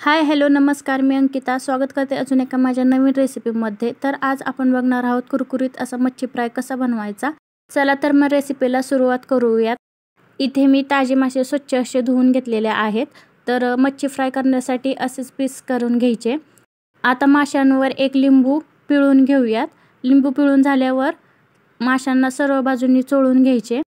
Hi hello नमस्कार, मी अंकिता स्वागत करते अजून एका माझ्या नवीन रेसिपीमध्ये। तर आज आपण बघणार आहोत कुरकुरीत असा मच्छी फ्राय कसा बनवायचा। चला तर मग रेसिपीला सुरुवात करूयात। इथे मी ताजे मासे स्वच्छ असे धुवून घेतलेले आहेत। तर मच्छी फ्राय करण्यासाठी असेच पीस करून घ्यायचे। आता माशांवर एक लिंबू पिळून घेऊयात। लिंबू पिळून झाल्यावर माशांना सर्व बाजूंनी चोळून घ्यायचे।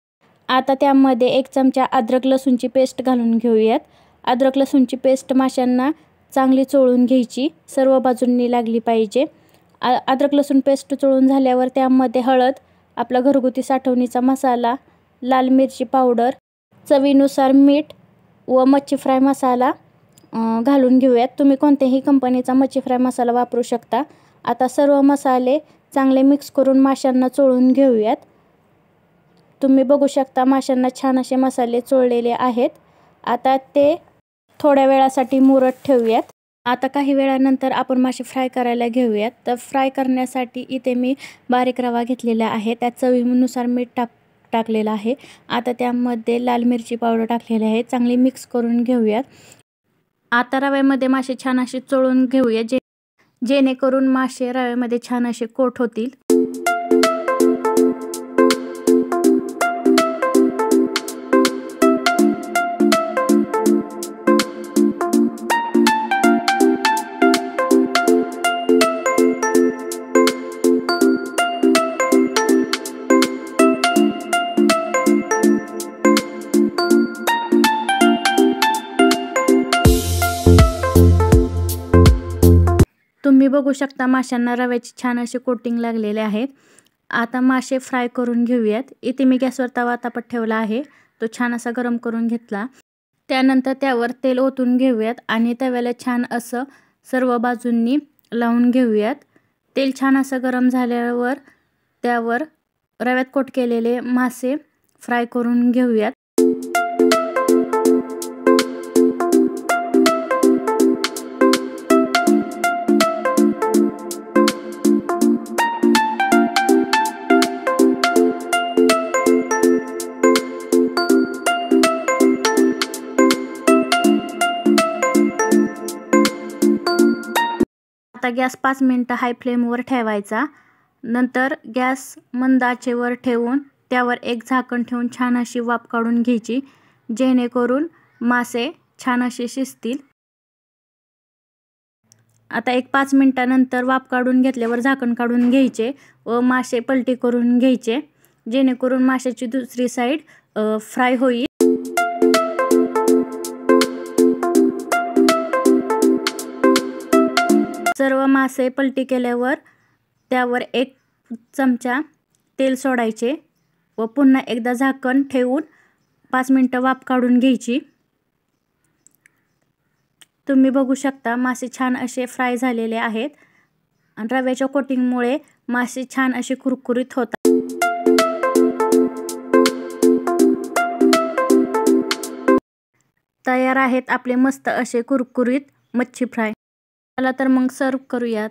आता त्यामध्ये 1 चमचा अद्रक लसूणची पेस्ट घालून घेऊयात। अद्रक लसूणची पेस्ट माशांना चांगली चोळून घ्यायची, सर्व बाजूंनी लागली पाहिजे। अद्रक लसूण पेस्ट चोळून झाल्यावर त्यामध्ये हळद, आपला घरगुती साठवणीचा मसाला, लाल मिरची पावडर, चवीनुसार मीठ व मच्छी फ्राय मसाला घालून घेऊयात। तुम्ही कोणत्याही कंपनीचा मच्छी फ्राय मसाला वापरू शकता। आता सर्व मसाले चांगले मिक्स करून माशांना चोळून घेऊयात। तुम्ही बघू शकता माशांना छान असे मसाले चोळलेले आहेत। आता ते थोड्या वेळासाठी मुरत ठेवूयात। आता काही वेळानंतर आपण मासे फ्राय करायला घेऊयात। तर फ्राय करण्यासाठी इथे मी बारीक रवा घेतलेला आहे, त्यात चवीनुसार मीठ टाकलेलं आहे। आता त्यामध्ये लाल मिरची पावडर टाकलेली आहे, चांगली मिक्स करून घेऊयात। आता रव्यामध्ये मासे छान असे चोळून घेऊया, जेणेकरून मासे रव्यामध्ये छान असे कोट होतील। तुम्ही बघू शकता माशांना रव्याची छान असे कोटिंग लागलेले आहेत। आता मासे फ्राय करून घेऊयात। इथे मी गॅसवर तवा तापत ठेवला आहे, तो छान असा गरम करून घेतला। त्यानंतर त्यावर तेल ओतून घेऊयात आणि तव्याला छान असं सर्व बाजूंनी लावून घेऊयात। तेल छान असं गरम झाल्यावर त्यावर रव्यात कोट केलेले मासे फ्राय करून घेऊयात। आता गॅस 5 मिनिटं हाय फ्लेमवर ठेवायचा। नंतर गॅस मंद आचेवर ठेवून त्यावर एक झाकण ठेवून छान अशी वाफ काढून घ्यायची, जेणेकरून मासे छान असे शिजतील। आता 5 मिनिटानंतर वाफ काढून घेतल्यावर झाकण काढून घ्यायचे व मासे पलटी करून घ्यायचे, जेणेकरून माशाची दुसरी साईड फ्राय होईल। सर्व मासे पलटी केल्यावर त्यावर 1 चमचा तेल सोडायचे व पुन्हा एकदा झाकण ठेवून 5 मिनिटं वाफ काढून घ्यायची। तुम्ही बघू शकता मासे छान असे फ्राय झालेले आहेत आणि रव्याच्या कोटिंगमुळे मासे छान असे कुरकुरीत होतात। तयार आहेत आपले मस्त असे कुरकुरीत मच्छी फ्राय। चला तर मग सर्व करूयात।